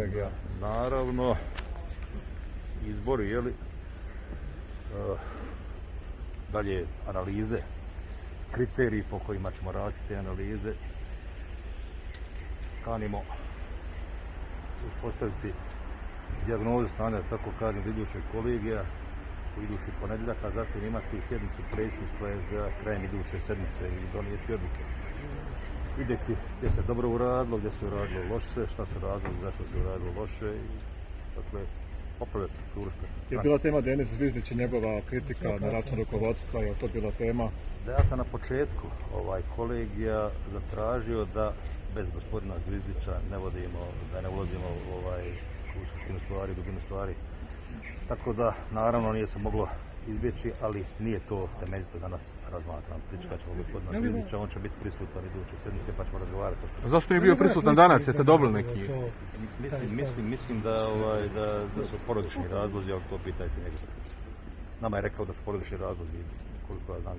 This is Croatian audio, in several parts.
strategija? Naravno, izbori, jeli, dalje analize, kriteriji po kojima ćemo raditi te analize, kanimo uspostaviti dijagnozu stanja, tako kažem, idućeg kolegija u idući ponedjeljak, a zatim imati sjednicu predsjedništva SDA krajem iduće sedmice i donijeti odluke. Vidjeti gdje se dobro uradilo, gdje se uradilo loše, šta se radilo, zašto se uradilo loše i dakle, popravljati strukturu. Je bila tema Denis Zvizdić i njegova kritika na račun rukovodstva, je to bila tema? Da, ja sam na početku kolegija zatražio da bez gospodina Zvizdića ne ulazimo u suštinu stvari, dubinu stvari. Tako da, naravno, nije se moglo izbjeći, ali nije to temeljito danas razmatram. Pričekat ćemo gospodina Zvizdića, on će biti prisutan iduće sedmice pa ćemo razgovarati. Zašto je bio prisutan danas? Jeste dobili neki? Mislim da su porodični razlozi, ali to pitajte njega. Nama je rekao da su porodični razlozi, koliko ja znam.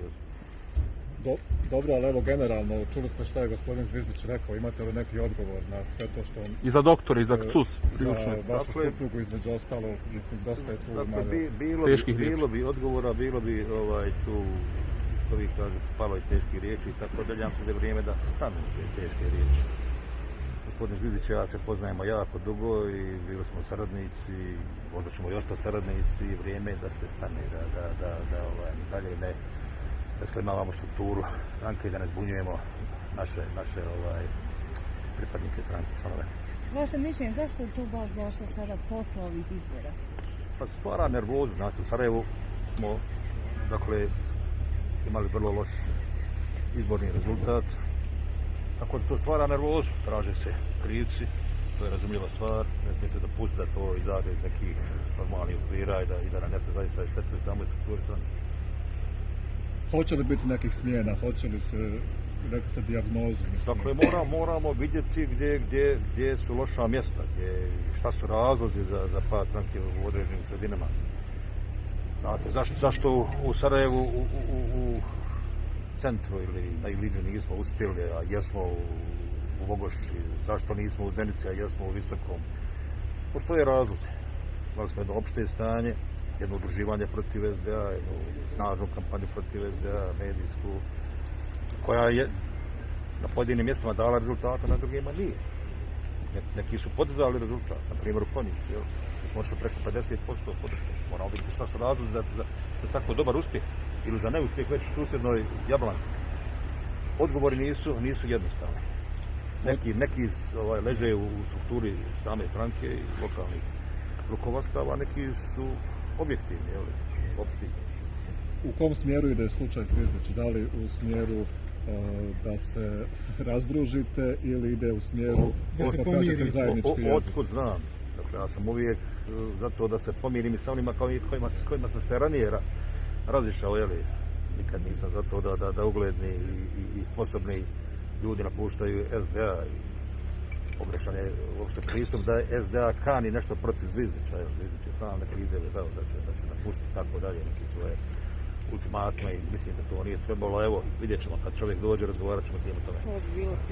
Dobro, ali evo generalno, čuli ste šta je gospodin Zvizdić rekao, imate li neki odgovor na sve to što on... I za doktore, i za CUS, za vašu suprugu između ostalo, mislim, dosta je tu teških riječi. Bilo bi odgovora, bilo bi tu, što vi kažete, palo i teških riječi i tako dalje, ja mislim da je vrijeme da stanu te teške riječi. Gospodin Zvizdić i ja se poznajemo jako dugo i bili smo saradnici, možda ćemo i ostati saradnici i vrijeme je da se stane, da dalje ne sklimavamo strukturu stranke i da ne zbunjujemo naše pripadnike stranke, članove. Vaše mišljenje, zašto je tu baš došlo sada posle ovih izbora? Pa stvara nervozu, znate, u Sarajevu smo, dakle, imali vrlo loš izborni rezultat, tako da to stvara nervozu, traže se krivci, to je razumljiva stvar, ne smije se dopustiti da to izađe iz nekih normalnih okvira i da nanese zaista štetu samoj strukturi stranke. Hoće li biti nekih smjena, hoće li se, rekli se, dijagnozu? Dakle, moramo vidjeti gdje su loša mjesta, šta su razlozi za pad stranke u određenim sredinama. Znate, zašto u Sarajevu u centru ili na Ilidži nismo uspjeli, a jesmo u Vogošći, zašto nismo u Zenici, a jesmo u Visokom? Postoje razlozi. Imali smo jedno opšte stanje, jedno udruživanje protiv SDA, jednu snažnu kampanju protiv SDA, medijsku, koja je na pojedinim mjestima dala rezultata, na drugima nije. Neki su podizali rezultat, na primjer u Konjici, mi smo ošli preko 50% podrške. Moramo vidjeti šta su razlozi za tako dobar uspjeh ili za neuspjeh već u susjednoj Jablanci. Odgovori nisu jednostavni. Neki leže u strukturi same stranke i lokalnih rukovodstava, neki su objektivni, opšti. U kom smjeru ide slučaj Zvizdić? Da li u smjeru da se razdružite ili ide u smjeru da se pokažete zajednički jezik? Otkud znam. Dakle, ja sam uvijek za to da se pomirim i sa onima s kojima sam se ranije razišao, nikad nisam za to da ugledni i sposobni ljudi napuštaju SDA. Pogrešan je uopšte pristup da je SDA kani nešto protiv Zvizdića. Zvizdić je sam neke izjave dao da će napustiti tako dalje neke svoje ultimatume i mislim da to nije trebalo. Evo, vidjet ćemo kad čovjek dođe, razgovarat ćemo s njim o tome.